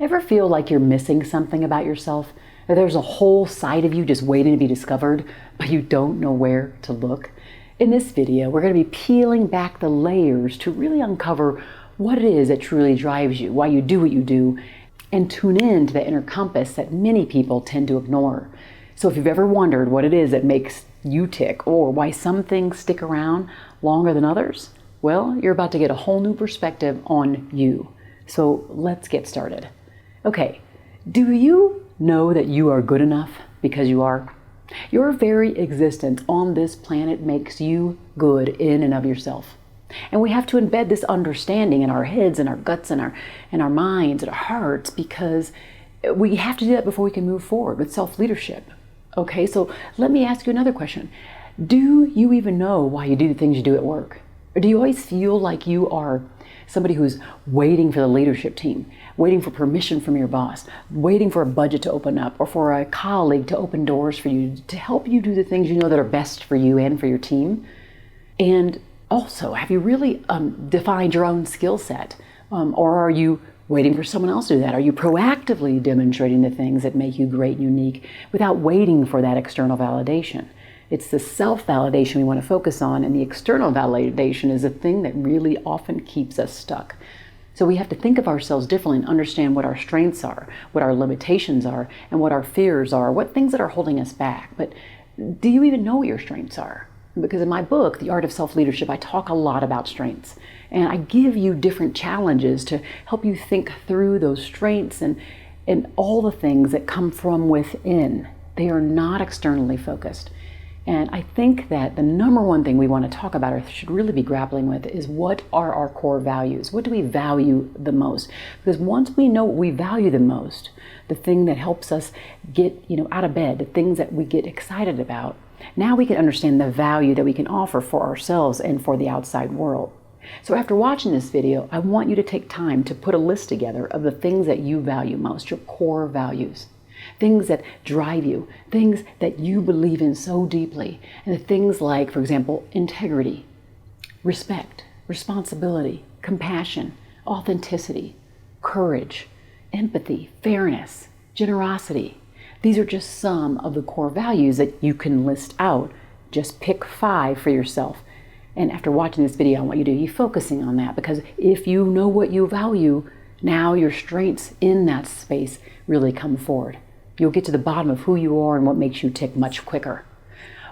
Ever feel like you're missing something about yourself? That there's a whole side of you just waiting to be discovered, but you don't know where to look? In this video, we're going to be peeling back the layers to really uncover what it is that truly drives you, why you do what you do, and tune in to the inner compass that many people tend to ignore. So if you've ever wondered what it is that makes you tick, or why some things stick around longer than others, well, you're about to get a whole new perspective on you. So let's get started. Okay, do you know that you are good enough because you are? Your very existence on this planet makes you good in and of yourself. And we have to embed this understanding in our heads and our guts and our minds and our hearts, because we have to do that before we can move forward with self-leadership. Okay, so let me ask you another question. Do you even know why you do the things you do at work? Or do you always feel like you are somebody who's waiting for the leadership team, waiting for permission from your boss, waiting for a budget to open up, or for a colleague to open doors for you, to help you do the things you know that are best for you and for your team? And also, have you really defined your own skill set? Or are you waiting for someone else to do that? Are you proactively demonstrating the things that make you great and unique without waiting for that external validation? It's the self-validation we want to focus on, and the external validation is the thing that really often keeps us stuck. So we have to think of ourselves differently and understand what our strengths are, what our limitations are, and what our fears are, what things that are holding us back. But do you even know what your strengths are? Because in my book, The Art of Self-Leadership, I talk a lot about strengths. And I give you different challenges to help you think through those strengths and all the things that come from within. They are not externally focused. And I think that the number one thing we want to talk about, or should really be grappling with, is what are our core values? What do we value the most? Because once we know what we value the most, the thing that helps us get out of bed, the things that we get excited about, now we can understand the value that we can offer for ourselves and for the outside world. So after watching this video, I want you to take time to put a list together of the things that you value most, your core values. Things that drive you, things that you believe in so deeply, and the things like, for example, integrity, respect, responsibility, compassion, authenticity, courage, empathy, fairness, generosity. These are just some of the core values that you can list out. Just pick 5 for yourself. And after watching this video, I want you to be focusing on that, because if you know what you value, now your strengths in that space really come forward. You'll get to the bottom of who you are and what makes you tick much quicker.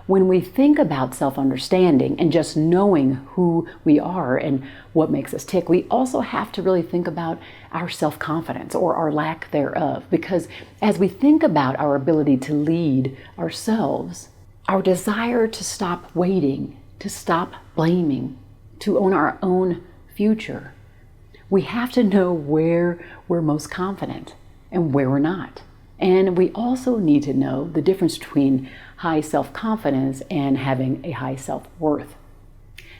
When we think about self-understanding and just knowing who we are and what makes us tick, we also have to really think about our self-confidence, or our lack thereof. Because as we think about our ability to lead ourselves, our desire to stop waiting, to stop blaming, to own our own future, we have to know where we're most confident and where we're not. And we also need to know the difference between high self-confidence and having a high self-worth.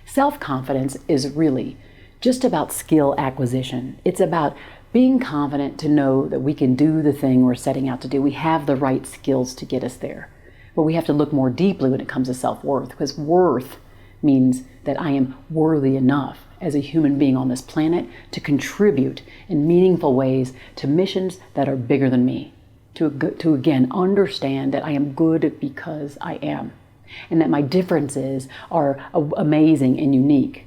Self-confidence is really just about skill acquisition. It's about being confident to know that we can do the thing we're setting out to do. We have the right skills to get us there. But we have to look more deeply when it comes to self-worth, because worth means that I am worthy enough as a human being on this planet to contribute in meaningful ways to missions that are bigger than me. To again understand that I am good because I am, and that my differences are amazing and unique.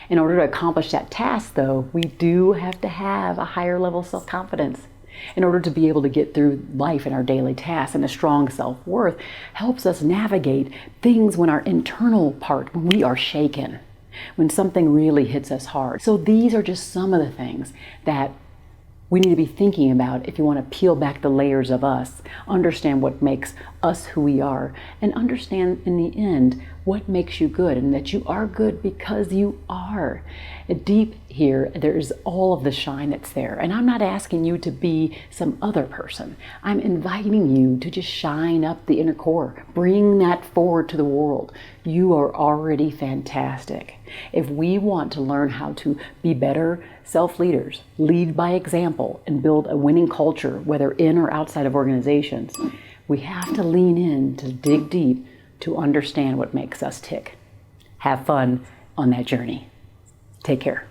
In order to accomplish that task, though, we do have to have a higher level of self-confidence in order to be able to get through life and our daily tasks. And a strong self-worth helps us navigate things when our internal part, when we are shaken, when something really hits us hard. So these are just some of the things that we need to be thinking about if you want to peel back the layers of us, understand what makes us who we are, and understand in the end what makes you good, and that you are good because you are. Deep here, there's all of the shine that's there. And I'm not asking you to be some other person. I'm inviting you to just shine up the inner core. Bring that forward to the world. You are already fantastic. If we want to learn how to be better self-leaders, lead by example, and build a winning culture, whether in or outside of organizations, we have to lean in to dig deep to understand what makes us tick. Have fun on that journey. Take care.